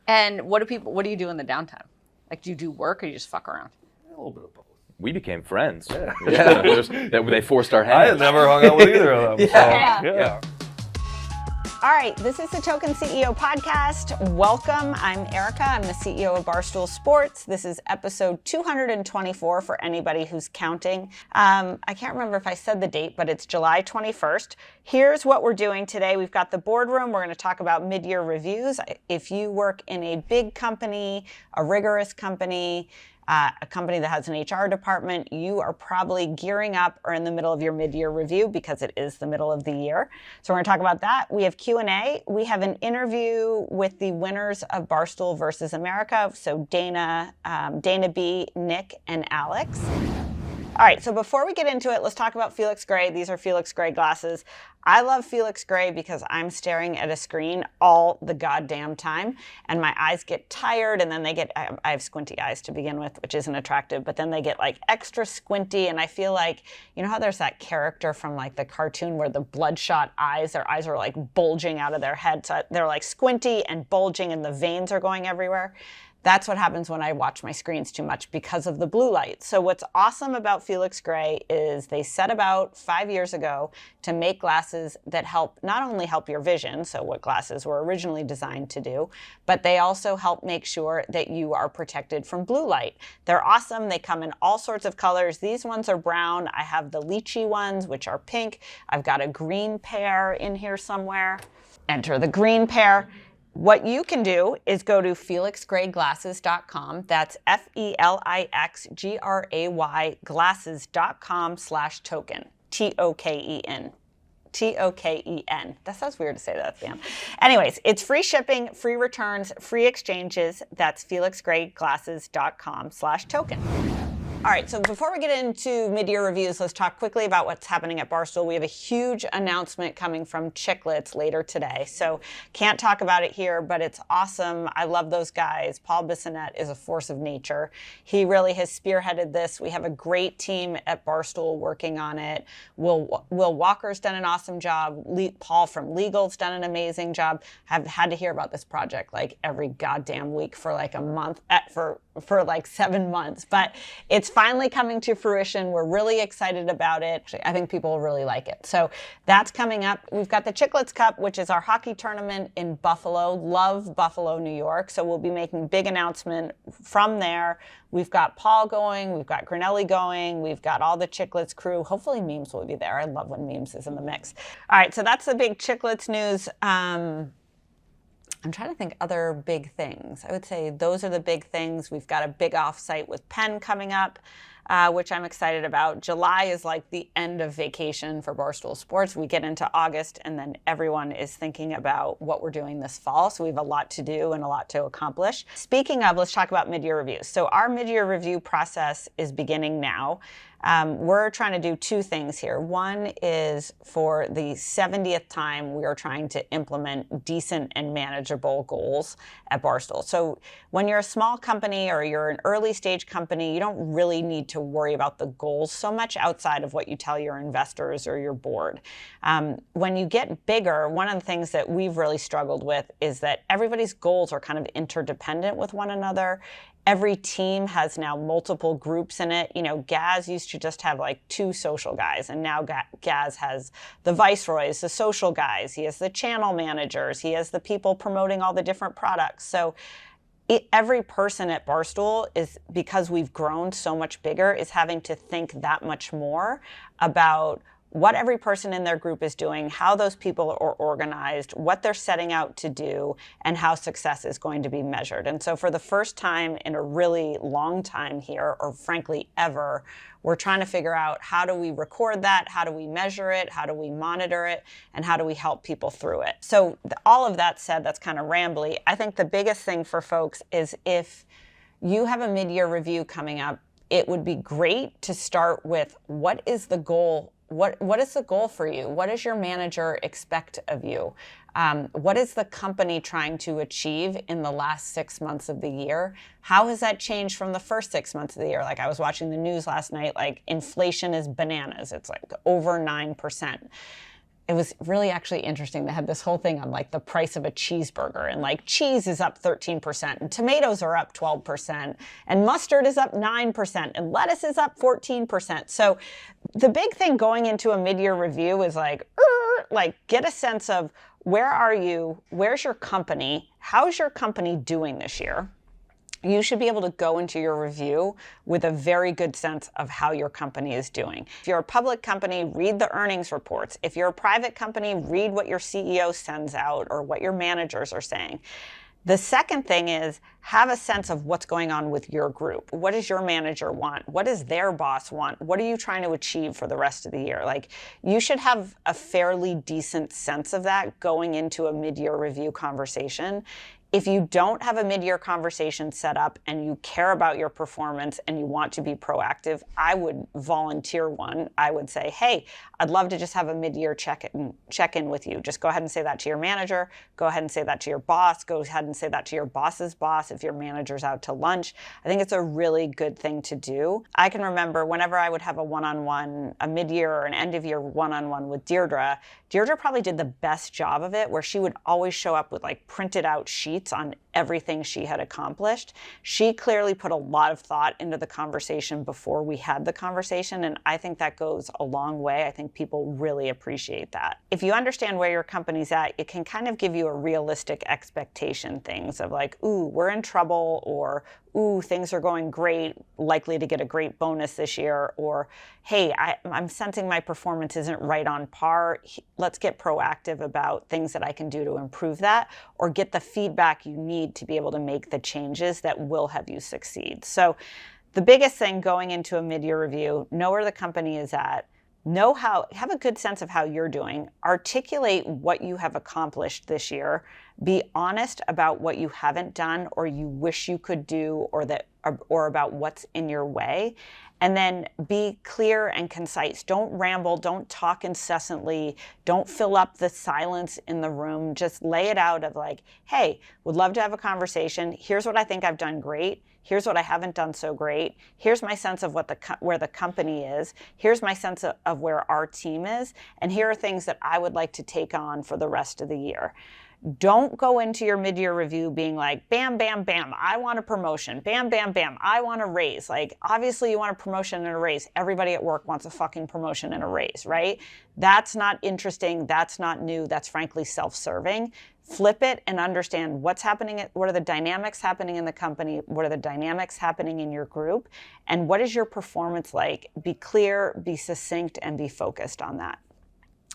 And what do you do in the downtime? Like, do you do work or you just fuck around? A little bit of both. We became friends. Yeah. They forced our I hands. had never hung out with either of them. Yeah. So, All right, this is the Token CEO podcast. Welcome. I'm Erika. I'm the CEO of Barstool Sports. This is episode 224 for anybody who's counting. I can't remember if I said the date, but it's July 21st. Here's what we're doing today. We've got the boardroom. We're going to talk about mid-year reviews. If you work in a big company, a rigorous company, a company that has an HR department, you are probably gearing up or in the middle of your mid-year review because it is the middle of the year. So we're going to talk about that. We have Q&A. We have an interview with the winners of Barstool versus America. So Dana B, Nick, and Alex. All right, so before we get into it, let's talk about Felix Gray. These are Felix Gray glasses. I love Felix Gray because I'm staring at a screen all the goddamn time, and my eyes get tired, and then I have squinty eyes to begin with, which isn't attractive, but then they get like extra squinty, and I feel like, you know how there's that character from like the cartoon where the bloodshot eyes, their eyes are like bulging out of their head, so they're like squinty and bulging, and the veins are going everywhere. That's what happens when I watch my screens too much because of the blue light. So what's awesome about Felix Gray is they set about 5 years ago to make glasses that not only help your vision, so what glasses were originally designed to do, but they also help make sure that you are protected from blue light. They're awesome. They come in all sorts of colors. These ones are brown. I have the lychee ones, which are pink. I've got a green pair in here somewhere. Enter the green pair. What you can do is go to felixgrayglasses.com. That's FELIXGRAY glasses.com/token. TOKEN. TOKEN. That sounds weird to say that at the end. Anyways, it's free shipping, free returns, free exchanges. That's felixgrayglasses.com/token. All right, so before we get into mid-year reviews, let's talk quickly about what's happening at Barstool. We have a huge announcement coming from Chiclets later today. So can't talk about it here, but it's awesome. I love those guys. Paul Bissonnette is a force of nature. He really has spearheaded this. We have a great team at Barstool working on it. Will Walker's done an awesome job. Paul from Legal's done an amazing job. I've had to hear about this project like every goddamn week for like a month, for like 7 months, but it's finally coming to fruition. We're really excited about it. Actually, I think people will really like it. So that's coming up. We've got the Chiclets Cup, which is our hockey tournament in Buffalo. Love Buffalo, New York. So we'll be making big announcement from there. We've got Paul going. We've got Grinelli going. We've got all the Chiclets crew. Hopefully Memes will be there. I love when Memes is in the mix. All right, so that's the big Chiclets news. I'm trying to think other big things. I would say those are the big things. We've got a big offsite with Penn coming up, which I'm excited about. July is like the end of vacation for Barstool Sports. We get into August, and then everyone is thinking about what we're doing this fall. So we have a lot to do and a lot to accomplish. Speaking of, let's talk about mid-year reviews. So our mid-year review process is beginning now. We're trying to do two things here. One is for the 70th time, we are trying to implement decent and manageable goals at Barstool. So when you're a small company or you're an early stage company, you don't really need to worry about the goals so much outside of what you tell your investors or your board. When you get bigger, one of the things that we've really struggled with is that everybody's goals are kind of interdependent with one another. Every team has now multiple groups in it. You know, Gaz used to just have like 2 social guys, and now Gaz has the viceroys, the social guys. He has the channel managers. He has the people promoting all the different products. So every person at Barstool is, because we've grown so much bigger, is having to think that much more about what every person in their group is doing, how those people are organized, what they're setting out to do, and how success is going to be measured. And so for the first time in a really long time here, or frankly ever, we're trying to figure out how do we record that, how do we measure it, how do we monitor it, and how do we help people through it. So all of that said, that's kind of rambly. I think the biggest thing for folks is if you have a mid-year review coming up, it would be great to start with what is the goal. What is the goal for you? What does your manager expect of you? What is the company trying to achieve in the last 6 months of the year? How has that changed from the first 6 months of the year? Like I was watching the news last night, like inflation is bananas. It's like over 9%. it was really actually interesting. They had this whole thing on like the price of a cheeseburger, and like cheese is up 13% and tomatoes are up 12% and mustard is up 9% and lettuce is up 14%. So the big thing going into a mid-year review is like get a sense of where are you, where's your company, how's your company doing this year? You should be able to go into your review with a very good sense of how your company is doing. If you're a public company, read the earnings reports. If you're a private company, read what your CEO sends out or what your managers are saying. The second thing is have a sense of what's going on with your group. What does your manager want? What does their boss want? What are you trying to achieve for the rest of the year? Like, you should have a fairly decent sense of that going into a mid-year review conversation. If you don't have a mid-year conversation set up and you care about your performance and you want to be proactive, I would volunteer one. I would say, hey, I'd love to just have a mid-year check-in with you. Just go ahead and say that to your manager. Go ahead and say that to your boss. Go ahead and say that to your boss's boss if your manager's out to lunch. I think it's a really good thing to do. I can remember whenever I would have a one-on-one, a mid-year or an end-of-year one-on-one with Deirdre probably did the best job of it, where she would always show up with like printed out sheets on everything she had accomplished. She clearly put a lot of thought into the conversation before we had the conversation, and I think that goes a long way. I think people really appreciate that. If you understand where your company's at, it can kind of give you a realistic expectation, things of like, ooh, we're in trouble, or ooh, things are going great, likely to get a great bonus this year, or hey, I'm sensing my performance isn't right on par. Let's get proactive about things that I can do to improve that, or get the feedback you need to be able to make the changes that will have you succeed. So the biggest thing going into a mid-year review, know where the company is at, have a good sense of how you're doing, articulate what you have accomplished this year, be honest about what you haven't done or you wish you could do, or about what's in your way, and then be clear and concise. Don't ramble, don't talk incessantly, don't fill up the silence in the room. Just lay it out of like, hey, would love to have a conversation. Here's what I think I've done great. Here's what I haven't done so great. Here's my sense of where the company is. Here's my sense of where our team is. And here are things that I would like to take on for the rest of the year. Don't go into your mid-year review being like, bam, bam, bam, I want a promotion. Bam, bam, bam, I want a raise. Like, obviously you want a promotion and a raise. Everybody at work wants a fucking promotion and a raise, right? That's not interesting. That's not new. That's frankly self-serving. Flip it and understand what's happening. What are the dynamics happening in the company? What are the dynamics happening in your group? And what is your performance like? Be clear, be succinct, and be focused on that.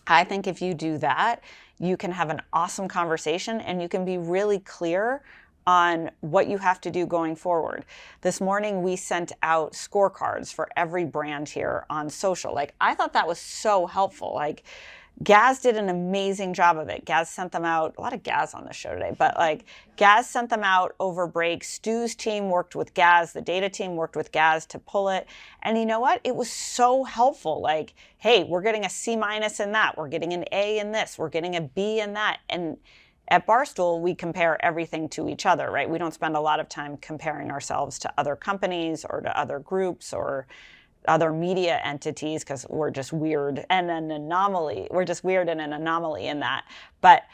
I think if you do that, you can have an awesome conversation and you can be really clear on what you have to do going forward. This morning, we sent out scorecards for every brand here on social. Like, I thought that was so helpful. Like, Gaz did an amazing job of it. Gaz sent them out, a lot of Gaz on the show today, but like Gaz sent them out over break. Stu's team worked with Gaz. The data team worked with Gaz to pull it. And you know what? It was so helpful. Like, hey, we're getting a C- in that. We're getting an A in this. We're getting a B in that. And at Barstool, we compare everything to each other, right? We don't spend a lot of time comparing ourselves to other companies or to other groups or other media entities, because we're just weird and an anomaly. We're just weird and an anomaly in that. But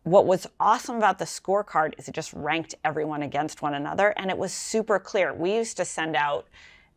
what was awesome about the scorecard is it just ranked everyone against one another, and it was super clear. We used to send out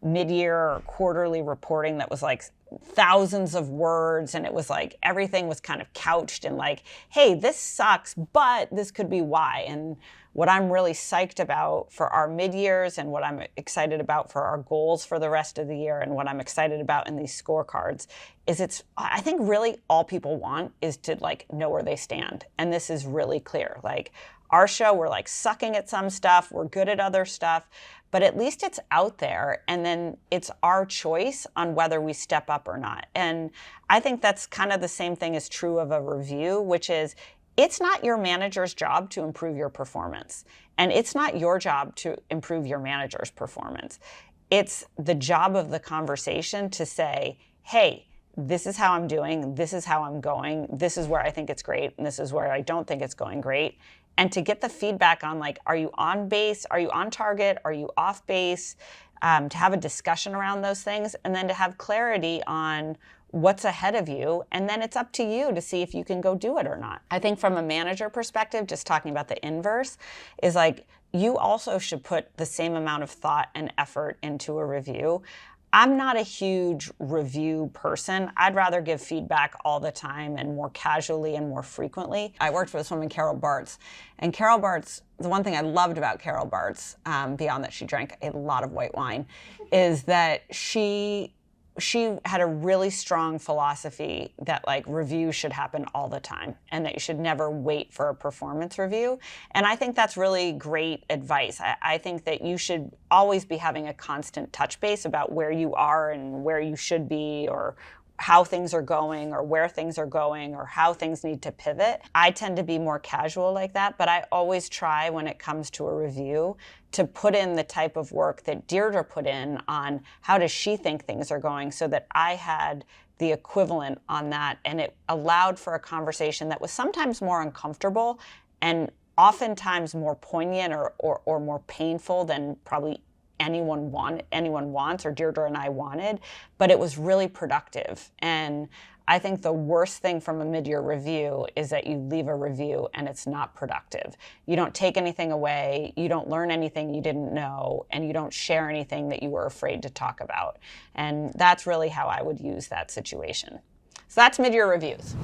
mid-year or quarterly reporting that was like thousands of words, and it was like everything was kind of couched in like, hey, this sucks, but this could be why. And what I'm really psyched about for our mid-years and what I'm excited about for our goals for the rest of the year and what I'm excited about in these scorecards is I think really all people want is to like know where they stand. And this is really clear. Like, our show, we're like sucking at some stuff, we're good at other stuff, but at least it's out there, and then it's our choice on whether we step up or not. And I think that's kind of the same thing is true of a review, which is it's not your manager's job to improve your performance, and it's not your job to improve your manager's performance. It's the job of the conversation to say, hey, this is how I'm doing, this is how I'm going, this is where I think it's great, and this is where I don't think it's going great. And to get the feedback on like, are you on base? Are you on target? Are you off base? To have a discussion around those things, and then to have clarity on what's ahead of you, and then it's up to you to see if you can go do it or not. I think from a manager perspective, just talking about the inverse, is like you also should put the same amount of thought and effort into a review. I'm not a huge review person. I'd rather give feedback all the time and more casually and more frequently. I worked with this woman, Carol Bartz, and Carol Bartz, the one thing I loved about Carol Bartz, beyond that she drank a lot of white wine, is that she had a really strong philosophy that like reviews should happen all the time and that you should never wait for a performance review. And I think that's really great advice. I think that you should always be having a constant touch base about where you are and where you should be, or how things are going, or where things are going, or how things need to pivot. I tend to be more casual like that, but I always try when it comes to a review to put in the type of work that Deirdre put in on how does she think things are going, so that I had the equivalent on that, and it allowed for a conversation that was sometimes more uncomfortable and oftentimes more poignant or more painful than probably anyone wants, or Deirdre and I wanted, but it was really productive. And I think the worst thing from a mid-year review is that you leave a review and it's not productive. You don't take anything away, you don't learn anything you didn't know, and you don't share anything that you were afraid to talk about. And that's really how I would use that situation. So that's mid-year reviews.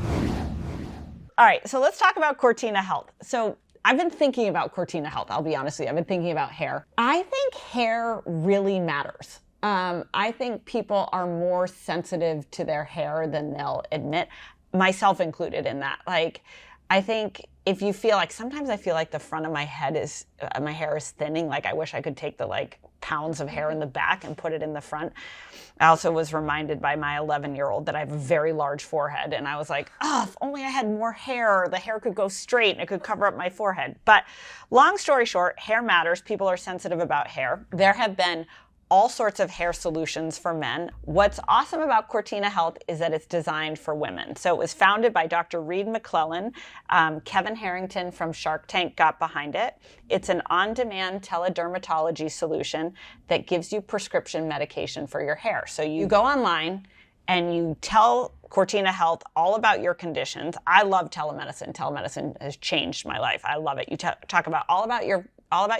All right, so let's talk about Cortina Health. So I've been thinking about Cortina Health, I'll be honest with you. I've been thinking about hair. I think hair really matters. I think people are more sensitive to their hair than they'll admit, myself included in that. Like, I think if you feel like, sometimes I feel like the front of my head is, my hair is thinning. Like, I wish I could take the like pounds of hair in the back and put it in the front. I also was reminded by my 11-year-old that I have a very large forehead. And I was like, oh, if only I had more hair, the hair could go straight and it could cover up my forehead. But long story short, hair matters. People are sensitive about hair. There have been all sorts of hair solutions for men. What's awesome about Cortina Health is that it's designed for women. So it was founded by Dr. Reed McClellan. Kevin Harrington from Shark Tank got behind it. It's an on-demand teledermatology solution that gives you prescription medication for your hair. So you go online and you tell Cortina Health all about your conditions. I love telemedicine. Telemedicine has changed my life. I love it. You talk about all about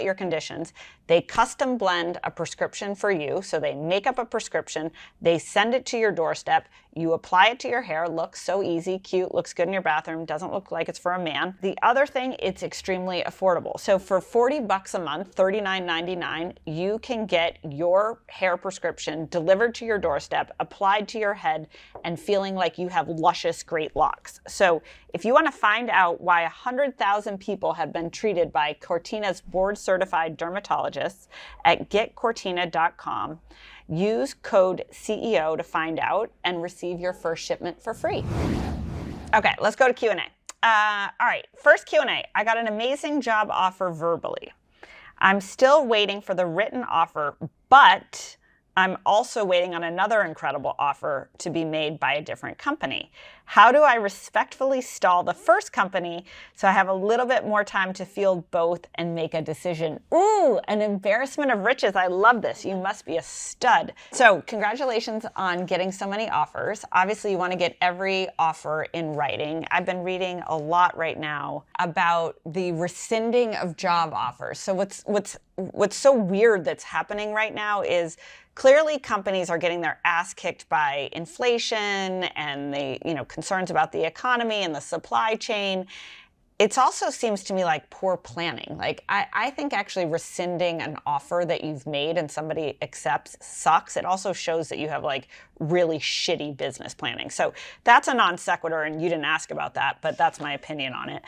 your conditions. They custom blend a prescription for you. So they make up a prescription, they send it to your doorstep, you apply it to your hair. Looks so easy, cute, looks good in your bathroom, doesn't look like it's for a man. The other thing, it's extremely affordable. So for $40 a month, $39.99, you can get your hair prescription delivered to your doorstep, applied to your head, and feeling like you have luscious, great locks. So if you want to find out why 100,000 people have been treated by Cortina's board-certified dermatologists at getcortina.com, use code CEO to find out and receive your first shipment for free. Okay, let's go to Q&A. All right, first Q&A. I got an amazing job offer verbally. I'm still waiting for the written offer, but I'm also waiting on another incredible offer to be made by a different company. How do I respectfully stall the first company so I have a little bit more time to field both and make a decision? Ooh, an embarrassment of riches. I love this. You must be a stud. So congratulations on getting so many offers. Obviously, you want to get every offer in writing. I've been reading a lot right now about the rescinding of job offers. So what's so weird that's happening right now is clearly companies are getting their ass kicked by inflation and the, concerns about the economy and the supply chain. It also seems to me like poor planning. Like I think actually rescinding an offer that you've made and somebody accepts sucks. It also shows that you have like really shitty business planning. So that's a non sequitur, and you didn't ask about that, but that's my opinion on it.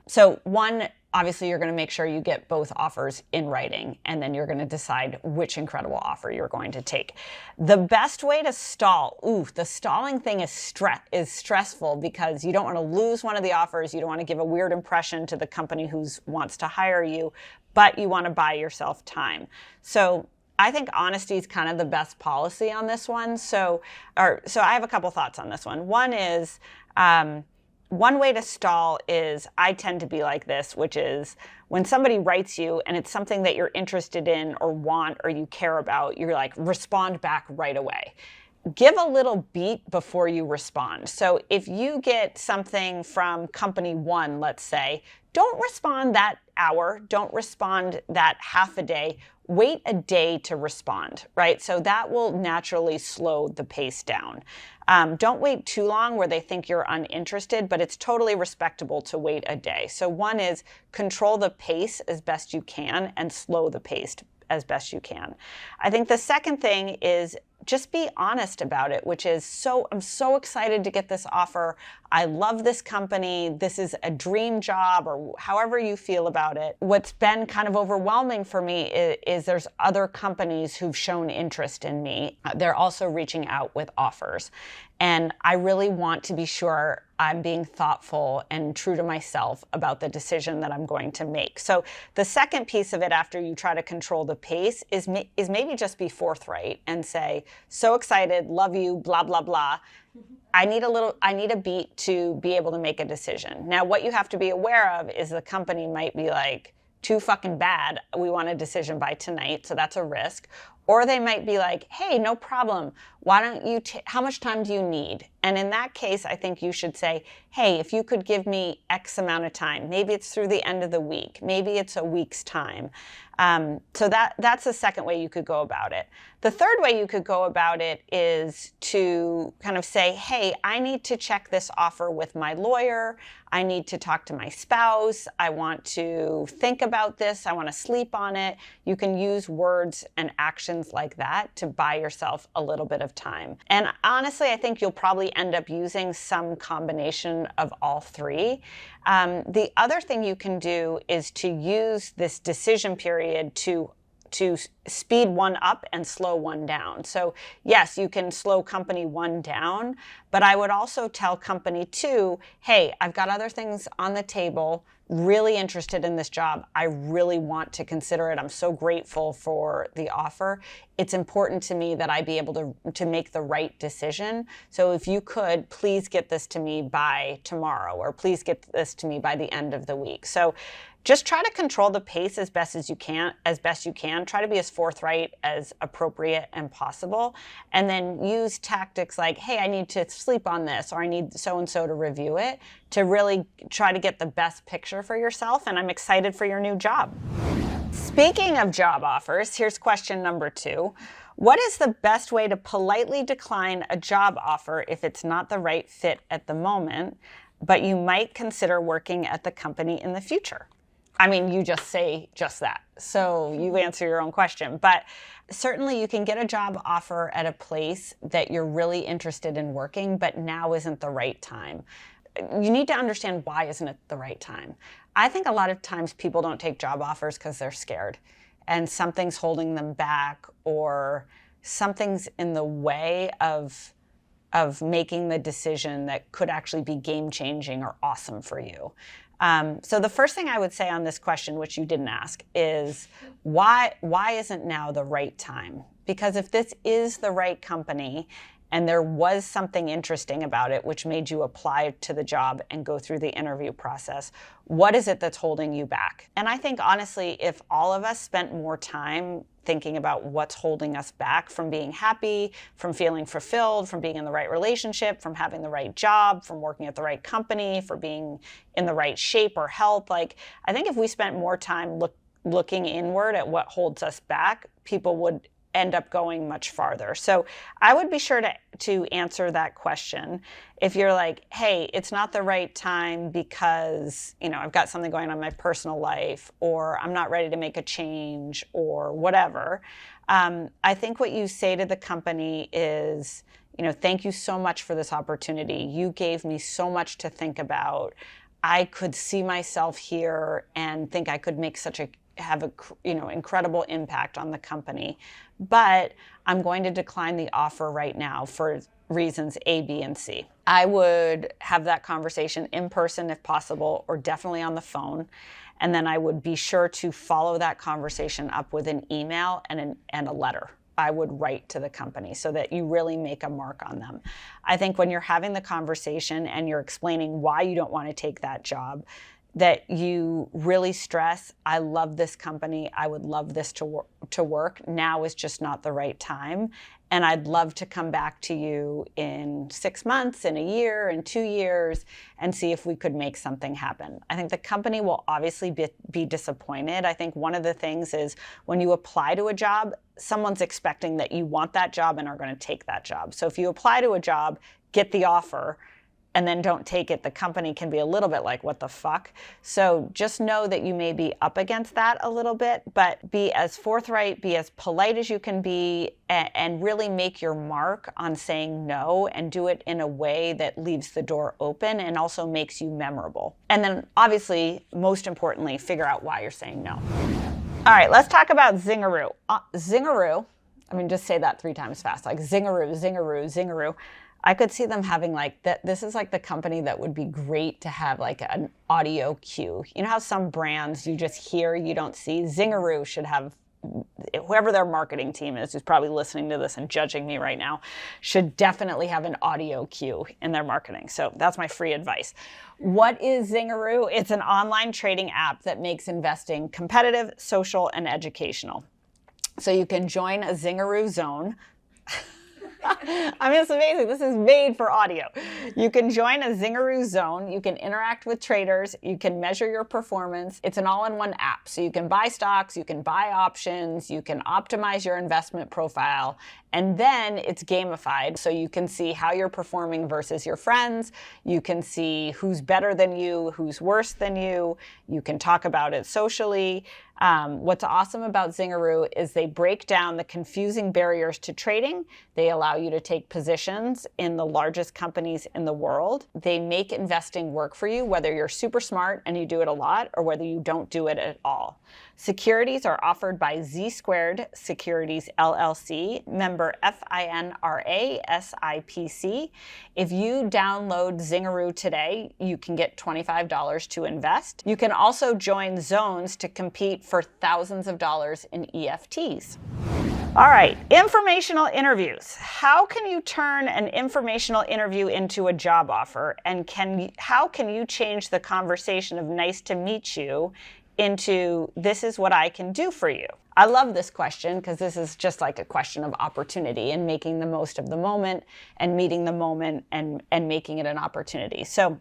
So one, obviously you're going to make sure you get both offers in writing, and then you're going to decide which incredible offer you're going to take. The best way to stall, the stalling thing is stressful because you don't want to lose one of the offers. You don't want to give a weird impression to the company who wants to hire you, but you want to buy yourself time. So I think honesty is kind of the best policy on this one. So I have a couple thoughts on this one. One is, one way to stall is, I tend to be like this, which is when somebody writes you and it's something that you're interested in or want or you care about, you're like, respond back right away. give a little beat before you respond. So if you get something from company one, let's say, don't respond that hour, don't respond that half a day, wait a day to respond, right? So that will naturally slow the pace down. Don't wait too long where they think you're uninterested, but it's totally respectable to wait a day. So one is control the pace as best you can and slow the pace as best you can. I think the second thing is just be honest about it, which is I'm so excited to get this offer. I love this company. This is a dream job, or however you feel about it. What's been kind of overwhelming for me is there's other companies who've shown interest in me. They're also reaching out with offers. And I really want to be sure I'm being thoughtful and true to myself about the decision that I'm going to make. So the second piece of it, after you try to control the pace, is maybe just be forthright and say, so excited, love you, blah, blah, blah. I need a beat to be able to make a decision. Now, what you have to be aware of is the company might be like, too fucking bad, we want a decision by tonight, so that's a risk. Or they might be like, hey, no problem. Why don't you, how much time do you need? And in that case, I think you should say, hey, if you could give me X amount of time, maybe it's through the end of the week, maybe it's a week's time. So that's the second way you could go about it. The third way you could go about it is to kind of say, hey, I need to check this offer with my lawyer. I need to talk to my spouse. I want to think about this. I want to sleep on it. You can use words and actions like that to buy yourself a little bit of time. And honestly, I think you'll probably end up using some combination of all three. The other thing you can do is to use this decision period to speed one up and slow one down. So yes, you can slow company one down, but I would also tell company two, hey, I've got other things on the table, really interested in this job. I really want to consider it. I'm so grateful for the offer. It's important to me that I be able to make the right decision. So if you could, please get this to me by tomorrow, or please get this to me by the end of the week. So just try to control the pace as best you can. Try to be as forthright as appropriate and possible. And then use tactics like, hey, I need to sleep on this, or I need so-and-so to review it, to really try to get the best picture for yourself. And I'm excited for your new job. Speaking of job offers, here's question number 2. What is the best way to politely decline a job offer if it's not the right fit at the moment, but you might consider working at the company in the future? I mean, you just say just that. So you answer your own question. But certainly you can get a job offer at a place that you're really interested in working, but now isn't the right time. You need to understand, why isn't it the right time? I think a lot of times people don't take job offers because they're scared and something's holding them back, or something's in the way of making the decision that could actually be game-changing or awesome for you. So the first thing I would say on this question, which you didn't ask, is why isn't now the right time? Because if this is the right company and there was something interesting about it which made you apply to the job and go through the interview process, what is it that's holding you back? And I think, honestly, if all of us spent more time thinking about what's holding us back from being happy, from feeling fulfilled, from being in the right relationship, from having the right job, from working at the right company, for being in the right shape or health, I think if we spent more time looking inward at what holds us back, people would end up going much farther. So I would be sure to answer that question. If you're like, hey, it's not the right time because, I've got something going on in my personal life, or I'm not ready to make a change, or whatever. I think what you say to the company is, thank you so much for this opportunity. You gave me so much to think about. I could see myself here and think I could make have a incredible impact on the company, but I'm going to decline the offer right now for reasons A, B, and C. I would have that conversation in person if possible, or definitely on the phone. And then I would be sure to follow that conversation up with an email and a letter I would write to the company, so that you really make a mark on them. I think when you're having the conversation and you're explaining why you don't want to take that job, that you really stress, I love this company, I would love this to work. Now is just not the right time. And I'd love to come back to you in 6 months, in a year, in 2 years, and see if we could make something happen. I think the company will obviously be disappointed. I think one of the things is when you apply to a job, someone's expecting that you want that job and are going to take that job. So if you apply to a job, get the offer, and then don't take it, the company can be a little bit like, what the fuck? So just know that you may be up against that a little bit, but be as forthright, be as polite as you can be, and really make your mark on saying no, and do it in a way that leaves the door open and also makes you memorable. And then obviously, most importantly, figure out why you're saying no. All right, let's talk about Zingeroo. Zingeroo, I mean, just say that 3 times fast, like Zingeroo, Zingeroo, Zingeroo. I could see them having like that. This is like the company that would be great to have like an audio cue. You know how some brands you just hear, you don't see? Zingeroo should have, whoever their marketing team is, who's probably listening to this and judging me right now, should definitely have an audio cue in their marketing. So that's my free advice. What is Zingeroo? It's an online trading app that makes investing competitive, social, and educational. So you can join a Zingeroo zone. I mean, it's amazing. This is made for audio. You can join a Zingeroo zone. You can interact with traders. You can measure your performance. It's an all-in-one app. So you can buy stocks, you can buy options, you can optimize your investment profile, and then it's gamified. So you can see how you're performing versus your friends. You can see who's better than you, who's worse than you. You can talk about it socially. What's awesome about Zingeroo is they break down the confusing barriers to trading. They allow you to take positions in the largest companies in the world. They make investing work for you, whether you're super smart and you do it a lot or whether you don't do it at all. Securities are offered by Z Squared Securities LLC, member FINRA SIPC. If you download Zingeroo today, you can get $25 to invest. You can also join zones to compete for thousands of dollars in EFTs. All right, informational interviews. How can you turn an informational interview into a job offer? And how can you change the conversation of nice to meet you into this is what I can do for you? I love this question because this is just like a question of opportunity and making the most of the moment and meeting the moment and making it an opportunity. So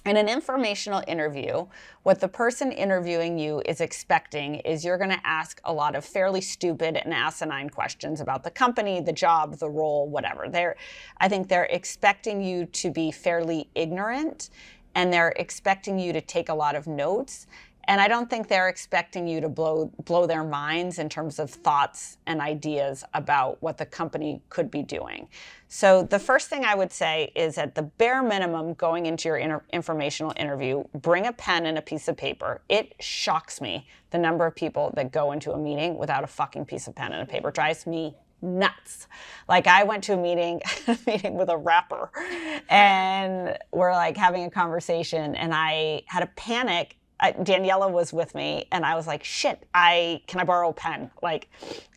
in an informational interview, what the person interviewing you is expecting is you're going to ask a lot of fairly stupid and asinine questions about the company, the job, the role, whatever. I think they're expecting you to be fairly ignorant, and they're expecting you to take a lot of notes. And I don't think they're expecting you to blow their minds in terms of thoughts and ideas about what the company could be doing. So the first thing I would say is, at the bare minimum, going into your informational interview, bring a pen and a piece of paper. It shocks me the number of people that go into a meeting without a fucking piece of pen and a paper. It drives me nuts. Like, I went to a meeting with a rapper, and we're like having a conversation, and I had a panic. Daniela was with me, and I was like, shit, can I borrow a pen? Like,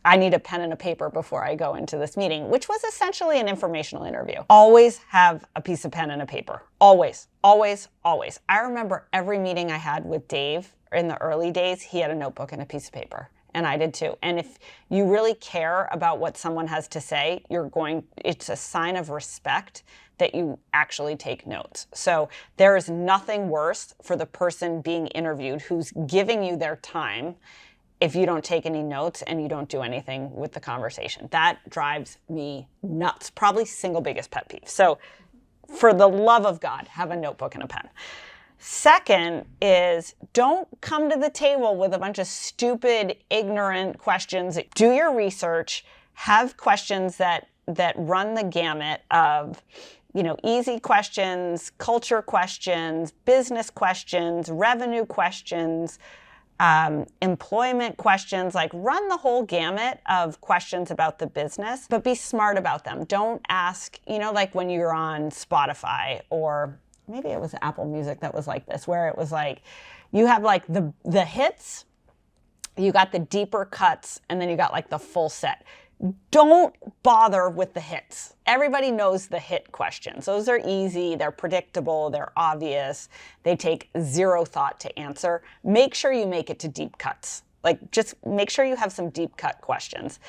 I need a pen and a paper before I go into this meeting, which was essentially an informational interview. Always have a piece of pen and a paper. Always, always, always. I remember every meeting I had with Dave in the early days, he had a notebook and a piece of paper. And I did too. And if you really care about what someone has to say, it's a sign of respect that you actually take notes. So there is nothing worse for the person being interviewed who's giving you their time if you don't take any notes and you don't do anything with the conversation. That drives me nuts. Probably single biggest pet peeve. So for the love of God, have a notebook and a pen. Second is, don't come to the table with a bunch of stupid, ignorant questions. Do your research. Have questions that run the gamut of, easy questions, culture questions, business questions, revenue questions, employment questions. Like, run the whole gamut of questions about the business, but be smart about them. Don't ask, like when you're on Spotify, or maybe it was Apple Music that was like this, where it was like, you have like the hits, you got the deeper cuts, and then you got like the full set. Don't bother with the hits. Everybody knows the hit questions. Those are easy, they're predictable, they're obvious, they take zero thought to answer. Make sure you make it to deep cuts. Like, just make sure you have some deep cut questions.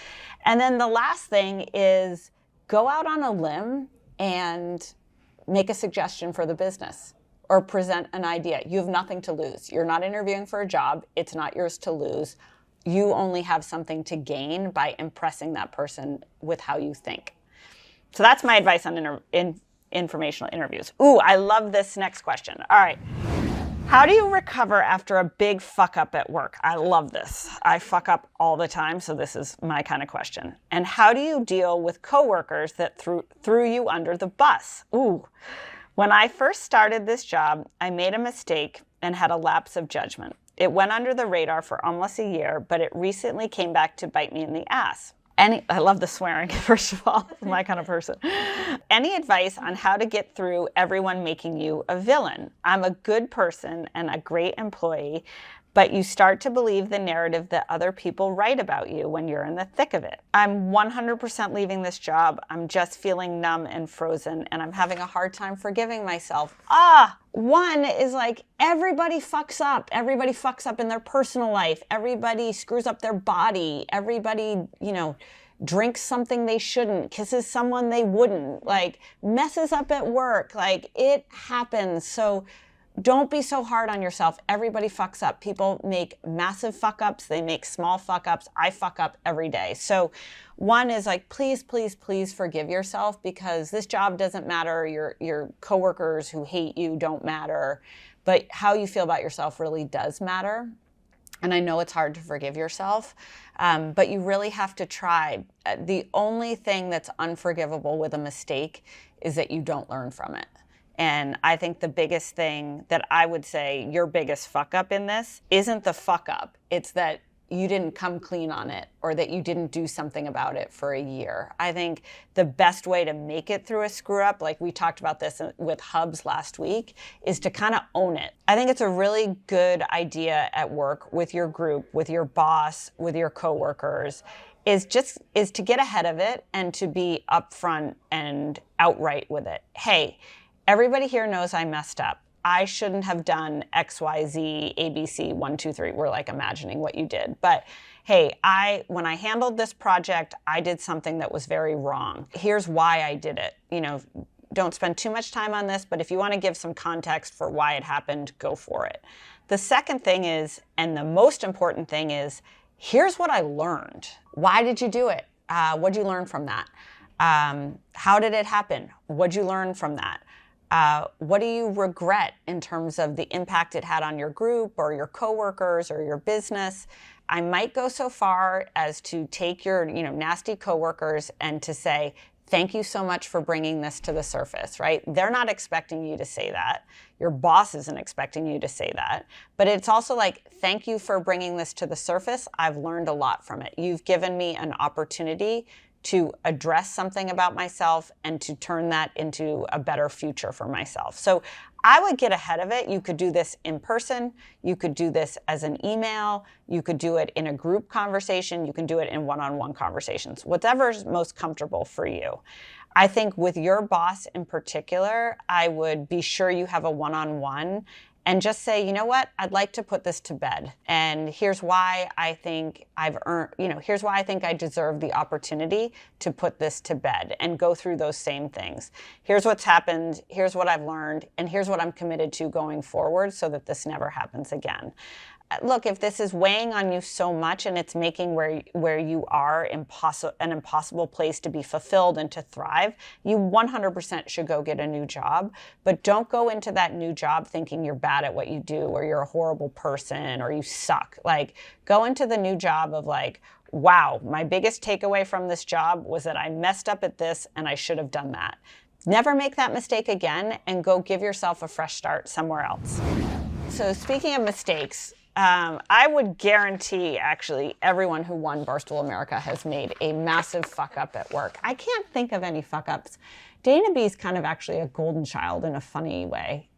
And then the last thing is go out on a limb and make a suggestion for the business or present an idea. You have nothing to lose. You're not interviewing for a job. It's not yours to lose. You only have something to gain by impressing that person with how you think. So that's my advice on informational interviews. Ooh, I love this next question. All right. How do you recover after a big fuck up at work? I love this. I fuck up all the time, so this is my kind of question. And how do you deal with coworkers that threw you under the bus? Ooh. When I first started this job, I made a mistake and had a lapse of judgment. It went under the radar for almost a year, but it recently came back to bite me in the ass. I love the swearing, first of all, my kind of person. Any advice on how to get through everyone making you a villain? I'm a good person and a great employee, but you start to believe the narrative that other people write about you when you're in the thick of it. I'm 100% leaving this job. I'm just feeling numb and frozen, and I'm having a hard time forgiving myself. One is like, everybody fucks up. Everybody fucks up in their personal life. Everybody screws up their body. Everybody, drinks something they shouldn't, kisses someone they wouldn't, like messes up at work. Like, it happens. So don't be so hard on yourself. Everybody fucks up. People make massive fuck ups. They make small fuck ups. I fuck up every day. So one is like, please, please, please forgive yourself, because this job doesn't matter. Your coworkers who hate you don't matter, but how you feel about yourself really does matter. And I know it's hard to forgive yourself, but you really have to try. The only thing that's unforgivable with a mistake is that you don't learn from it. And I think the biggest thing that I would say, your biggest fuck up in this isn't the fuck up. It's that you didn't come clean on it, or that you didn't do something about it for a year. I think the best way to make it through a screw up, like we talked about this with Hubs last week, is to kind of own it. I think it's a really good idea at work with your group, with your boss, with your coworkers, is to get ahead of it and to be upfront and outright with it. Hey, everybody here knows I messed up. I shouldn't have done X, Y, Z, ABC, 1, 2, 3. We're like imagining what you did. But hey, when I handled this project, I did something that was very wrong. Here's why I did it. Don't spend too much time on this, but if you want to give some context for why it happened, go for it. The second thing is, and the most important thing is, here's what I learned. Why did you do it? What'd you learn from that? How did it happen? What'd you learn from that? What do you regret in terms of the impact it had on your group or your coworkers or your business? I might go so far as to take your, nasty coworkers and to say, thank you so much for bringing this to the surface, right? They're not expecting you to say that. Your boss isn't expecting you to say that. But it's also like, thank you for bringing this to the surface. I've learned a lot from it. You've given me an opportunity to address something about myself and to turn that into a better future for myself. So I would get ahead of it. You could do this in person. You could do this as an email. You could do it in a group conversation. You can do it in one-on-one conversations, whatever's most comfortable for you. I think with your boss in particular, I would be sure you have a one-on-one and just say, you know what, I'd like to put this to bed. And here's why I think here's why I think I deserve the opportunity to put this to bed, and go through those same things. Here's what's happened, here's what I've learned, and here's what I'm committed to going forward so that this never happens again. Look, if this is weighing on you so much and it's making where you are an impossible place to be fulfilled and to thrive, you 100% should go get a new job. But don't go into that new job thinking you're bad at what you do, or you're a horrible person, or you suck. Like, go into the new job of like, wow, my biggest takeaway from this job was that I messed up at this and I should have done that. Never make that mistake again, and go give yourself a fresh start somewhere else. So speaking of mistakes, I would guarantee, actually, everyone who won Barstool America has made a massive fuck up at work. I can't think of any fuck ups. Dana B's kind of actually a golden child in a funny way.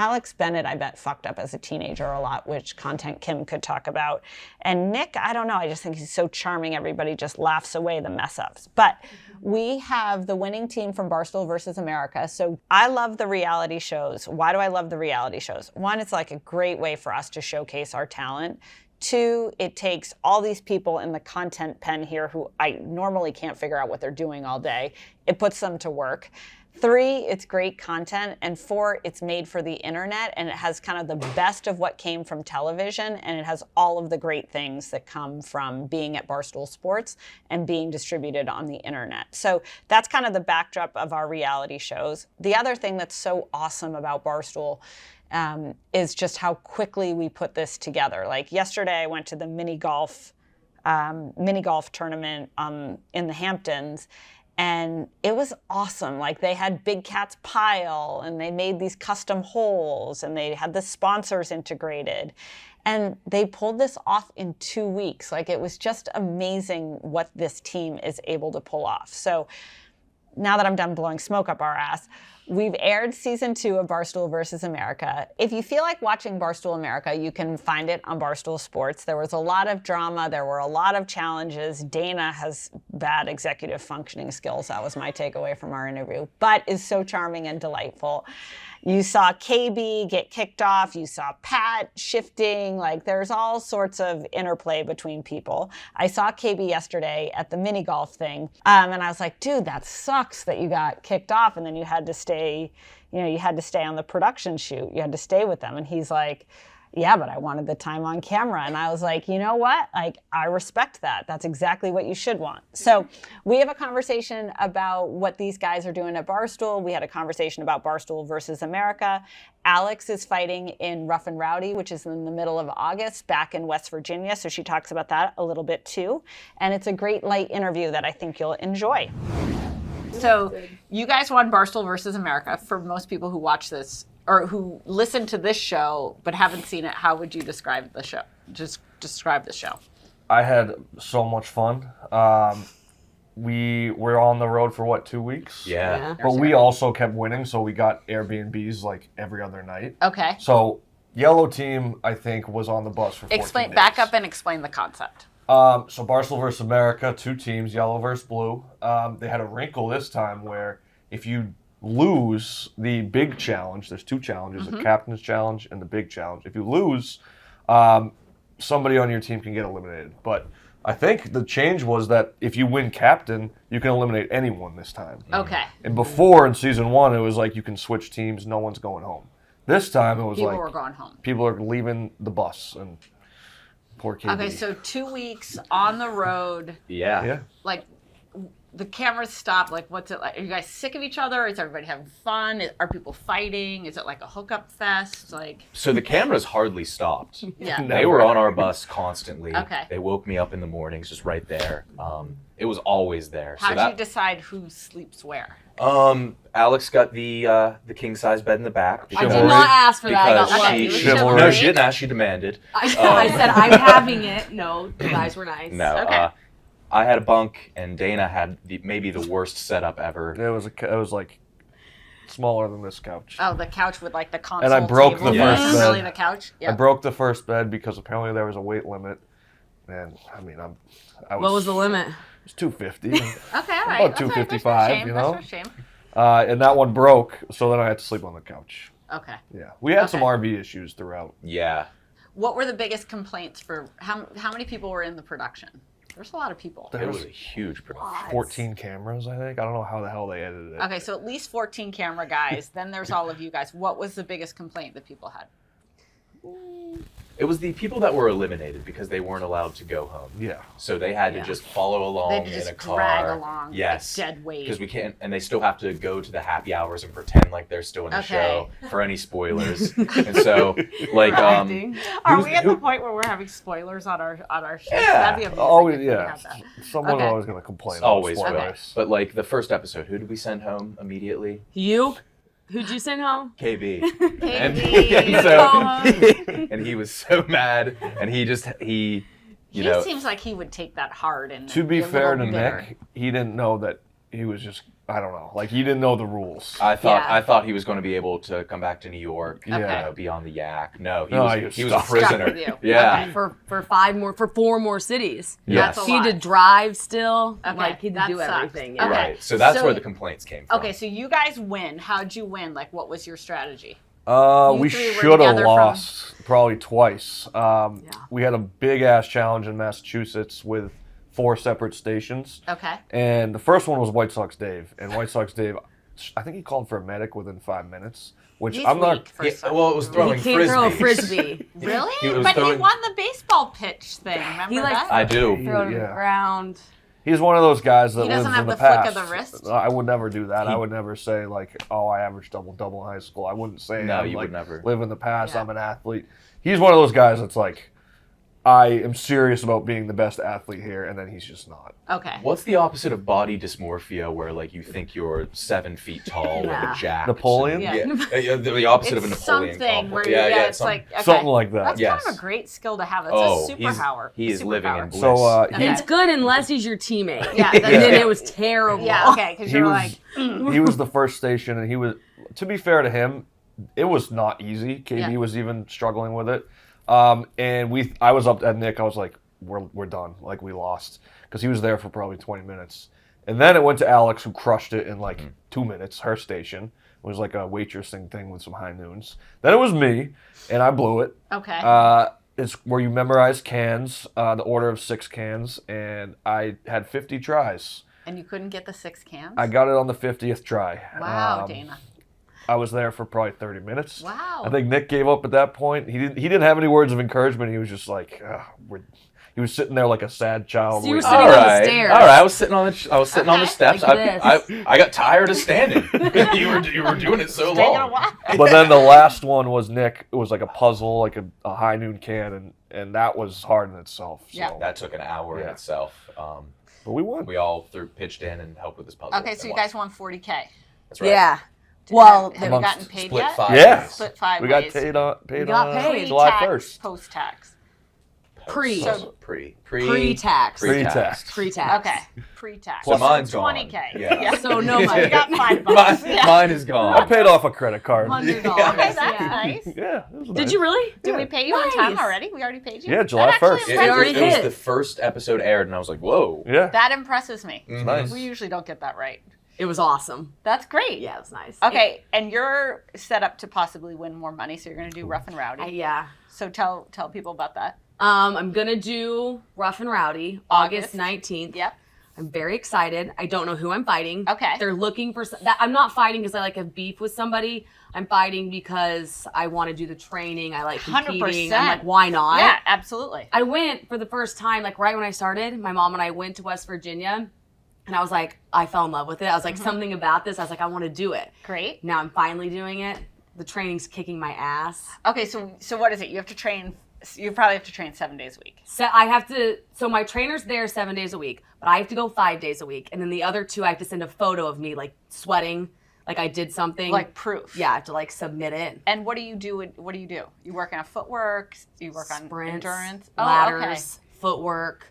Alex Bennett, I bet, fucked up as a teenager a lot, which content Kim could talk about. And Nick, I don't know. I just think he's so charming. Everybody just laughs away the mess ups. But we have the winning team from Barstool versus America. So I love the reality shows. Why do I love the reality shows? One, it's like a great way for us to showcase our talent. Two, it takes all these people in the content pen here who I normally can't figure out what they're doing all day. It puts them to work. Three, it's great content. And four, it's made for the internet, and it has kind of the best of what came from television, and it has all of the great things that come from being at Barstool Sports and being distributed on the internet. So that's kind of the backdrop of our reality shows. The other thing that's so awesome about Barstool is just how quickly we put this together. Like yesterday, I went to the mini golf tournament in the Hamptons, and it was awesome. Like they had Big Cat's Pile, and they made these custom holes, and they had the sponsors integrated. And they pulled this off in 2 weeks. Like it was just amazing what this team is able to pull off. So now that I'm done blowing smoke up our ass, we've aired season 2 of Barstool versus America. If you feel like watching Barstool America, you can find it on Barstool Sports. There was a lot of drama. There were a lot of challenges. Dana has bad executive functioning skills. That was my takeaway from our interview, but is so charming and delightful. You saw KB get kicked off. You saw Pat shifting. Like there's all sorts of interplay between people. I saw KB yesterday at the mini golf thing. And I was like, dude, that sucks that you got kicked off. And then you had to stay, you had to stay on the production shoot. You had to stay with them. And he's like, yeah, but I wanted the time on camera. And I was like, you know what? Like, I respect that. That's exactly what you should want. So we have a conversation about what these guys are doing at Barstool. We had a conversation about Barstool versus America. Alex is fighting in Rough and Rowdy, which is in the middle of August, back in West Virginia. So she talks about that a little bit too. And it's a great light interview that I think you'll enjoy. So you guys won Barstool versus America. For most people who watch this or who listen to this show but haven't seen it, how would you describe the show? Just describe the show. I had so much fun. We were on the road for 2 weeks? Yeah. But we also kept winning, so we got Airbnbs like every other night. Okay. So yellow team, I think, was on the bus for 14 days. Back up and explain the concept. So Barstool versus America, 2 teams, yellow versus blue. They had a wrinkle this time where if you lose the big challenge, there's 2 challenges, the captain's challenge and the big challenge. If you lose, somebody on your team can get eliminated. But I think the change was that if you win captain, you can eliminate anyone this time. Okay. And before in season 1, it was like you can switch teams, no one's going home. This time it was People like were going home. People are leaving the bus and poor KB. Okay, so 2 weeks on the road. Yeah. Like, the cameras stop. Like, what's it like? Are you guys sick of each other? Is everybody having fun? Are people fighting? Is it like a hookup fest? Like, So the cameras hardly stopped. yeah. They were on our bus constantly. Okay. They woke me up in the mornings just right there. It was always there. How do you decide who sleeps where? Alex got the king size bed in the back. I did not ask for that. I got because lucky. Chivalry. No, she didn't ask. She demanded. I said, I'm having it. No, the guys were nice. No. Okay. I had a bunk, and Dana had maybe the worst setup ever. It was like smaller than this couch. Oh, the couch with like the console And I broke table. the first Yeah. bed. Really, the couch? Yeah. I broke the first bed because apparently there was a weight limit. And I mean, What was the limit? It was 250. Okay, all right. About That's all right. 255, That's no shame. you know? That's no shame. And that one broke, so then I had to sleep on the couch. Okay. Yeah, we had some Okay. RV issues throughout. Yeah. What were the biggest complaints for how many people were in the production? There's a lot of people. It was a huge production. 14 cameras, I think. I don't know how the hell they edited it. Okay, so at least 14 camera guys. Then there's all of you guys. What was the biggest complaint that people had? It was the people that were eliminated because they weren't allowed to go home. Yeah. So they had to just follow along They had to in just a car. drag along, Yes. like dead weight. Because we can't, and they still have to go to the happy hours and pretend like they're still in the Okay. show for any spoilers. And so, like, Are who's- we at the who- point where we're having spoilers on our show? Yeah. That'd be amazing. Always, if we yeah. had that. Someone Okay. always going to complain. It's always about will. spoilers. But like the first episode, who did we send home immediately? You? Who'd you send home? KB. KB. And he was so mad, and he He you know, seems like he would take that hard and To be be a fair to little bitter. Nick, he didn't know that he was just, I don't know, like he didn't know the rules. I Yeah. thought he was going to be able to come back to New York, Okay. be on the yak. No, No, he was a stuck. prisoner. Stuck with you. Yeah. Okay. For 4 more cities. Yes. That's a He had to lot. drive still. Okay, Like he had to that do sucks. everything. Yeah. Okay. Right. So that's So- where the complaints came from. Okay, so you guys win. How'd you win? Like, what was your strategy? We three were should have together from- lost probably twice. We had a big ass challenge in Massachusetts with 4 separate stations. Okay. And the first one was White Sox Dave. And White Sox Dave, I think he called for a medic within 5 minutes, which He's I'm not. weak for Yeah, some- well, it was throwing He can't throw a frisbees. frisbee. Really? He was But he throwing- won the baseball pitch thing. Remember He, like, that? I do. Throw it to Yeah. the ground. He's one of those guys that He lives doesn't in have the the flick past. of the wrist? I would never do that. I would never say like, "Oh, I averaged double in high school." I wouldn't say. No, I'm, you like, would never. live in the past. Yeah. I'm an athlete. He's one of those guys that's like, I am serious about being the best athlete here, and then he's just not. Okay. What's the opposite of body dysmorphia, where like you think you're 7 feet tall Yeah. and jacked? Napoleon? Yeah. The opposite of a It's Napoleon something complex. where it's some- like okay. Something like that. That's Yes. kind of a great skill to have. It's Oh, a superpower. he is living in Superpower. bliss. So Okay. It's good unless he's your teammate. Yeah, And that's then true. it was terrible. Yeah, okay, because He you're was like, he was the first station, and he was. To be fair to him, it was not easy. KB Yeah. was even struggling with it, and I was up at Nick. I was like, "We're done. Like we lost," because he was there for probably 20 minutes, and then it went to Alex, who crushed it in like 2 minutes. Her station it was like a waitressing thing with some high noons. Then it was me, and I blew it. okay. It's where you memorize cans, the order of 6 cans, and I had 50 tries. And you couldn't get the 6 cans? I got it on the 50th try. Wow, Dana. I was there for probably 30 minutes. Wow. I think Nick gave up at that point. He didn't have any words of encouragement. He was just like, he was sitting there like a sad child. So you were waiting. sitting on the stairs. All right. I was sitting on the steps. Like I got tired of standing. you were doing it so Taking a long. while. But then the last one was Nick. It was like a puzzle, like a high noon can, and that was hard in itself. So. Yeah. That took an hour in Yeah. itself. But we won. We all pitched in and helped with this puzzle. Okay, so and you won. guys won 40K. That's right. Yeah. Well, have you Amongst gotten paid Split yet? 5 Yeah. ways. Split 5 We got ways. paid on paid. July Pre-tax, 1st. Post-tax. Pre. So- Pre-tax. Pre-tax. Pre-tax. Okay. Pre-tax. So mine's gone. 20K. Yeah. So no You money. got $5. Yeah. Mine is I gone. paid off a credit card. $100. Okay, that's Yeah. nice. Yeah. It was Did nice. you really? Did we pay you on time Nice. already? We already paid you? Yeah, July That actually 1st. It, We already it was hit. the first episode aired, and I was like, "Whoa!" Yeah. That impresses me. Mhm. Nice. We usually don't get that right. It was awesome. That's great. Yeah, it was nice. Okay, and you're set up to possibly win more money, so you're going to do Rough and Rowdy. Yeah. So tell people about that. I'm gonna do Rough and Rowdy, August 19th. Yep. I'm very excited. I don't know who I'm fighting. Okay. They're looking for that. I'm not fighting because I like have beef with somebody. I'm fighting because I want to do the training. I like competing. 100%. I'm like, why not? Yeah, absolutely. I went for the first time, like right when I started. My mom and I went to West Virginia, and I was like, I fell in love with it. I was like, something about this. I was like, I want to do it. Great. Now I'm finally doing it. The training's kicking my ass. Okay, so what is it? You have to train. You probably have to train 7 days a week. So I have to. So my trainer's there 7 days a week, but I have to go 5 days a week, and then the other 2 I have to send a photo of me like sweating, like I did something. Like proof. Yeah, I have to like submit it. And what do you do? What do you do? You work on footwork. You work on Sprints, endurance. ladders, footwork,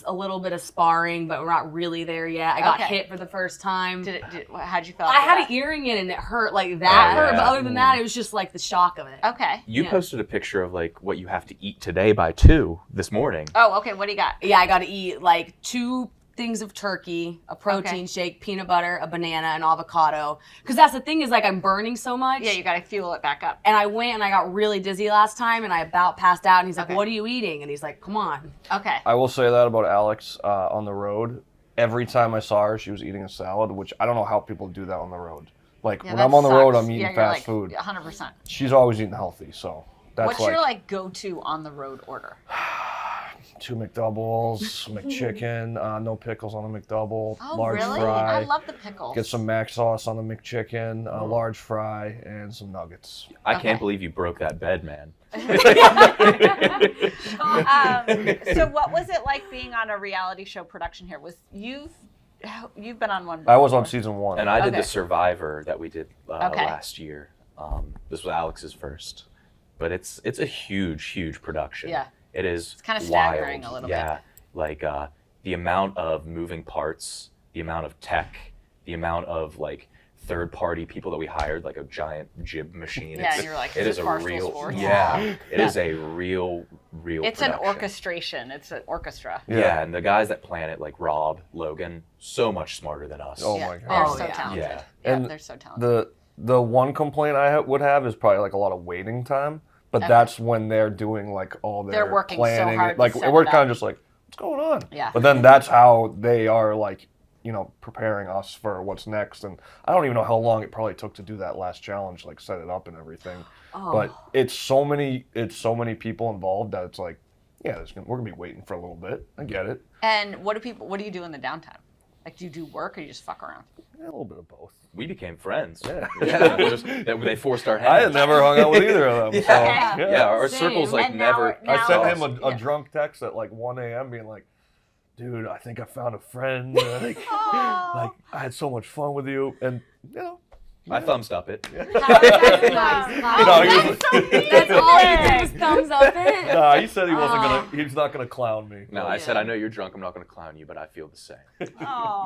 a little bit of sparring, but we're not really there yet. I got Okay. hit for the first time. How'd you feel? I after had that? an earring in and it hurt. Like that Oh, hurt, but yeah. other than that, it was just like the shock of it. Okay. You Yeah. posted a picture of like what you have to eat today by 2 this morning. Oh, okay. What do you got? Yeah, I got to eat like 2 things of turkey, a protein Okay. shake, peanut butter, a banana, and avocado. Because that's the thing is like I'm burning so much. Yeah, you got to fuel it back up. And I went and I got really dizzy last time and I about passed out. And he's like, Okay. what are you eating? And he's like, come on. Okay. I will say that about Alex on the road. Every time I saw her, she was eating a salad, which I don't know how people do that on the road. Like Yeah, when that I'm on the road, sucks. I'm eating Yeah, you're fast like food. 100%. She's always eating healthy, so that's What's like your like go-to on the road order? 2 McDoubles, McChicken, no pickles on the McDouble, Oh, large really? fry. I love the pickles. Get some mac sauce on the McChicken, a large fry, and some nuggets. I Okay. can't believe you broke that bed, man. So what was it like being on a reality show production here? You've been on one? I was on before. season 1. And I did Okay. the Survivor that we did Okay. last year. This was Alex's first, but it's a huge production. Yeah. It is. It's kinda wild. staggering a little bit. Yeah, like the amount of moving parts, the amount of tech, the amount of like third-party people that we hired, like a giant jib machine. Yeah, and you're like, it is is it a Barstool real, Sports? it is a real It's an production. orchestration. It's an orchestra. Yeah, and the guys that plan it, like Rob, Logan, so much smarter than us. Oh Yeah, my They're god. so yeah. talented. Yeah. Yeah, And they're so talented. The one complaint I would have is probably like a lot of waiting time, but Okay. that's when they're doing like all their They're working so planning. hard to Like set we're it up. kind of just like, what's going on? Yeah. But then that's how they are like, preparing us for what's next. And I don't even know how long it probably took to do that last challenge, like set it up and everything. Oh. But it's so many people involved that it's like, yeah, we're gonna be waiting for a little bit. I get it. And what do you do in the downtime? Like, do you do work or you just fuck around? Yeah, a little bit of both. We became friends. Yeah. They forced our hands. I had never hung out with either of them. So, Okay. Yeah, our Same. circles like And now- never. now- I sent him Yeah. a drunk text at like 1 a.m. being like, dude, I think I found a friend. Like I had so much fun with you. And, I thumbs up it. That's nice. No, he was- That's all he did was thumbs up it. Nah, he said he's not gonna clown me. No, I said, I know you're drunk. I'm not going to clown you, but I feel the same.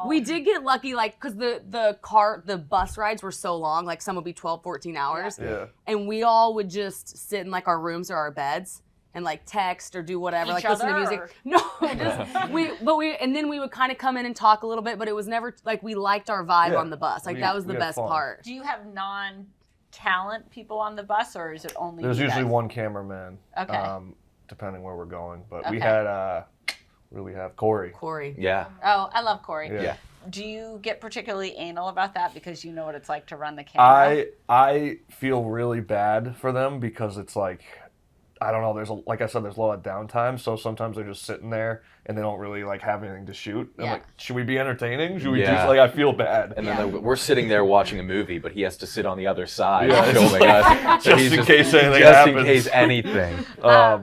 We did get lucky, like, because the bus rides were so long, like some would be 12, 14 hours. Yeah. And we all would just sit in like our rooms or our beds and like text or do whatever, Each like listen to other, music. or- No, and then we would kind of come in and talk a little bit, but it was never like we liked our vibe Yeah. on the bus. Like that was the we had best fun. part. Do you have non-talent people on the bus, or is it only There's you usually guys? one cameraman. Okay. Depending where we're going. But we Okay. had what do we have? Corey. Corey. Yeah. Oh, I love Corey. Yeah. Yeah. Do you get particularly anal about that because you know what it's like to run the camera? I feel really bad for them because it's like, I don't know. Like I said, there's a lot of downtime, so sometimes they're just sitting there and they don't really like have anything to shoot. I'm Yeah. like, should we be entertaining? Should we Yeah. do? Like, I feel bad. And then we're sitting there watching a movie, but he has to sit on the other side Yeah, it's filming us. So just he's in case anything just happens. in case anything.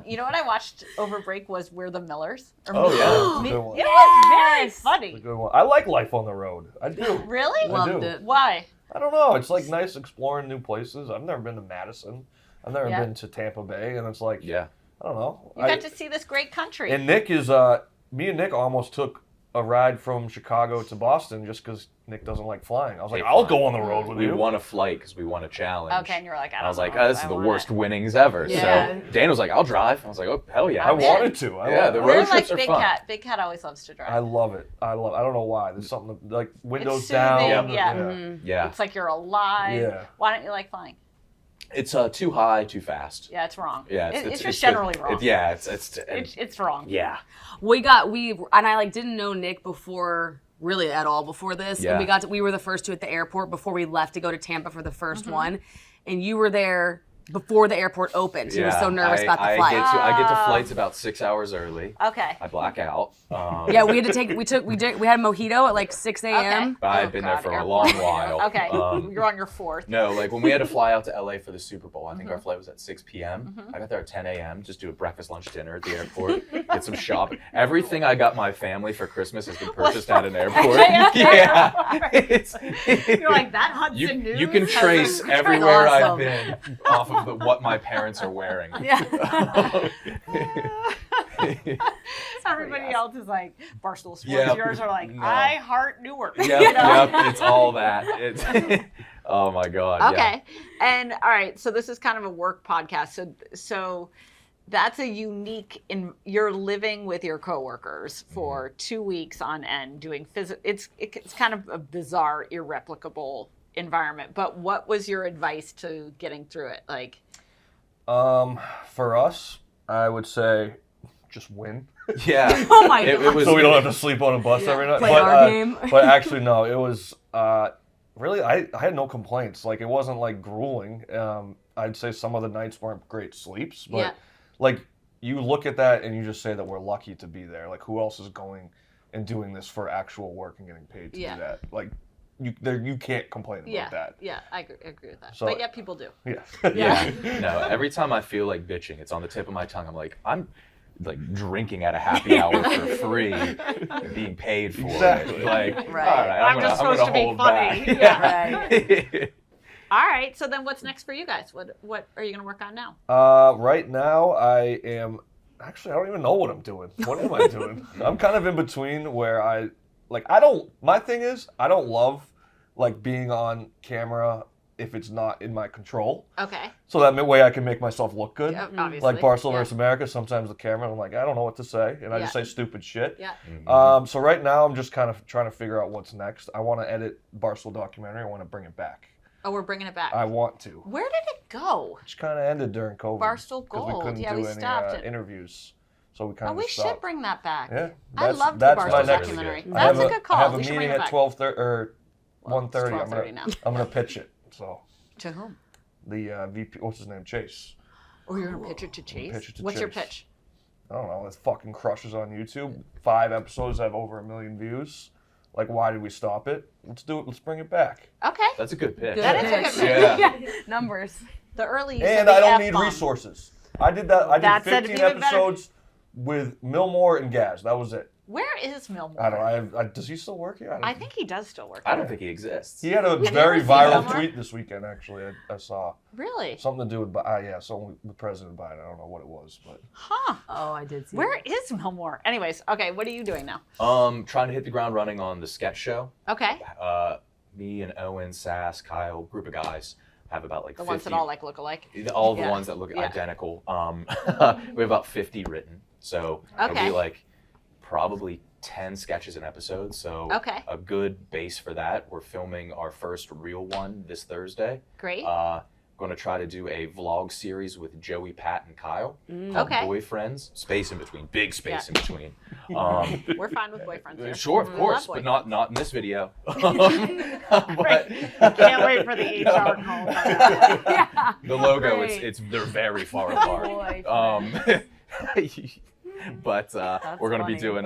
You know what I watched over break was We're the Millers. Or Oh, Me- yeah, that's a Me- good one. It was very Yes. funny. Good one. I like life on the road. I do. Really? Loved do. it. Why? I don't know. It's like nice exploring new places. I've never been to Madison. I've never Yeah. been to Tampa Bay, and it's like, Yeah. I don't know. You got to see this great country. And Nick is, me and Nick almost took a ride from Chicago to Boston just because Nick doesn't like flying. I was like, Hey, I'll fine. go on the road with We you. won a flight because we won a challenge. Okay, and you were like, I I was don't like, know oh, if this I is the want worst it. winnings ever. Yeah. So Dan was like, I'll drive. I was like, oh, hell yeah. I I'm in. wanted to. Yeah, the We're road like trips are Big fun. Cat. Big Cat always loves to drive. I love it. I don't know why. There's something like windows It's down. soothing, yeah. Mm-hmm. Yeah. It's like you're alive. Yeah. Why don't you like flying? It's too high, too fast. Yeah, it's wrong. Yeah. It's just generally wrong. Yeah. It's wrong. Yeah. And I like didn't know Nick before really at all before this. Yeah. And we were the first two at the airport before we left to go to Tampa for the 1st one. And you were there before the airport opened. He was so nervous about the flight. I get to flights about 6 hours early. Okay. I black out. Yeah, we had to take we had a mojito at like 6 a.m. But I had been there God, for a airport. long while. Okay. Um, You're on your fourth. No, like when we had to fly out to LA for the Super Bowl, I think our flight was at 6 p.m. I got there at 10 a.m. Just do a breakfast, lunch, dinner at the airport, get some shopping. Everything I got my family for Christmas has been purchased at an airport. Yeah. You're like, that Hudson you, News? you can has trace some- everywhere I've awesome. been off of what my parents are wearing. Yeah. Everybody else is like, Barstool Sports. Yeah, Yours are like, no. I heart Newark. Yep, You know? yep, it's all that. It's oh my god. Okay. And all right, so this is kind of a work podcast. So that's a unique you're living with your coworkers for 2 weeks on end doing it's kind of a bizarre, irreplicable environment. But what was your advice to getting through it? Like, For us, I would say just win. Yeah. Oh my It god. was So we don't have to sleep on a bus every night. Play but, our game. But actually, no. It was really I had no complaints. Like it wasn't like grueling. I'd say some of the nights weren't great sleeps, but Yeah. like you look at that and you just say that we're lucky to be there. Like who else is going and doing this for actual work and getting paid to Yeah. do that? Like you can't complain about that. Yeah, I agree with that. So- but yeah, people do. Yeah. Yeah. No, every time I feel like bitching, it's on the tip of my tongue. I'm like drinking at a happy hour for free, and being paid for Exactly. it. Like, Right. all right, I'm just supposed to be hold funny. back. Yeah. All right. So then, what's next for you guys? What are you going to work on now? Right now, I am actually I don't even know what I'm doing. What am I doing? I'm kind of in between where I like my thing is I don't love like being on camera if it's not in my control. Okay. So that way I can make myself look good. Yeah, obviously. Like Barstool versus America, sometimes the camera, I'm like, I don't know what to say, and I just say stupid shit. Yeah. So right now I'm just kind of trying to figure out what's next. I want to edit Barstool documentary. I want to bring it back. Oh, we're bringing it back. I want to. Where did it go? It just kind of ended during COVID. Barstool Because we Gold. couldn't Yeah, do we any stopped it. interviews. So we kind Oh, of we stopped. should bring that back. Yeah. I love the that's my Barstool next- documentary. really I have That's a good call. I have a We should meeting bring it at back. 12:30 or Well, 1:30. it's 12:30 now. I'm gonna pitch it. So To whom? the VP, what's his name, Chase. Oh, you're gonna pitch it to Chase? pitch it to What's your Chase. pitch? I don't know. It fucking crushes on YouTube. 5 episodes have over 1 million views. Like, why did we stop it? Let's do it. Let's bring it back. Okay. That's a good pitch. That is a good pitch. Yeah. Numbers. The early use of And the I don't need F-bomb. resources. I did that. I That's did it, 15 even better. episodes with Milmore and Gaz. That was it. Where is Milmore? I don't know. Does he still work here? I think he does still work. I don't think he exists. He had a you very ever seen viral Milmore? tweet this weekend, actually. I saw Really? something to do with something with President Biden. I don't know what it was, but Huh. Oh, I did see Where is Milmore? Anyways, okay, what are you doing now? Trying to hit the ground running on the sketch show. Okay. Me and Owen, Sass, Kyle, group of guys have about like The 50. ones that all like look alike. All the Yeah. ones that look Yeah. identical. We have about 50 written, so it'll Okay. be like probably 10 sketches an episode. So Okay. a good base for that. We're filming our first real one this Thursday. Great. Going to try to do a vlog series with Joey, Pat, and Kyle called Okay. Boyfriends. Space in between, big space Yeah. in between. We're fine with boyfriends here. Sure, of We course, love but boyfriends. not in this video. Great. But Can't wait for the HR call. Yeah. the logo, Great. it's they're very far apart. But we're going to be funny.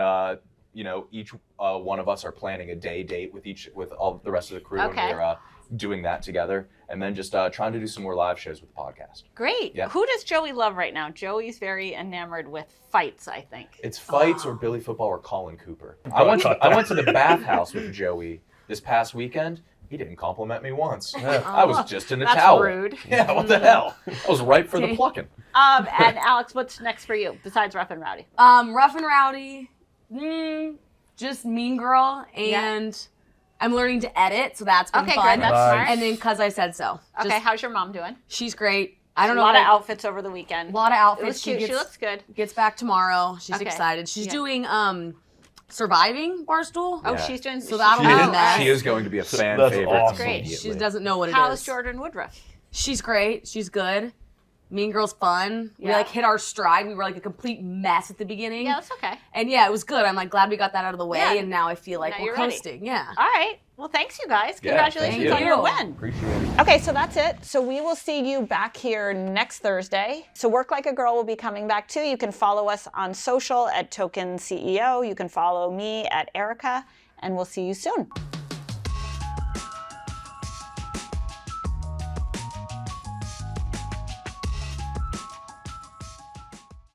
doing each one of us are planning a date with all the rest of the crew, Okay. and we're doing that together, and then just trying to do some more live shows with the podcast. Great. Yeah. Who does Joey love right now? Joey's very enamored with fights, I think. It's fights or Billy football or Colin Cooper. I went to the bathhouse with Joey this past weekend. He didn't compliment me once. I was just in a That's towel. rude. Yeah, what the hell? I was ripe for the plucking. And Alex, what's next for you besides Rough and Rowdy? Rough and Rowdy, just Mean Girl, Yeah. and I'm learning to edit, so that's been Okay, fun. good. That's Nice. smart. And then Cause I Said So. Okay, Just- how's your mom doing? she's great. I don't a know. lot of like, outfits over the weekend. A lot of It outfits. was cute. She gets- looks good. Gets back tomorrow. She's Okay. excited. She's Yeah. doing Surviving Barstool. Oh, Yeah. she's doing. So that'll She be oh, is, nice. she is going to be a fan That's favorite. awesome. Great. immediately. She doesn't know what it How's is. Jordan Woodruff? She's great. She's good. Mean Girl's fun. We Yeah. hit our stride. We were like a complete mess at the beginning. Yeah, that's okay. And yeah, it was good. I'm like glad we got that out of the way, Yeah. and now I feel like Now we're you're ready. coasting. Yeah. All right. Well, thanks, you guys. Yeah, Congratulations thank on you. your win. appreciate it. Okay, so that's it. So we will see you back here next Thursday. So Work Like a Girl will be coming back too. You can follow us on social at Token CEO. You can follow me at Erika, and we'll see you soon.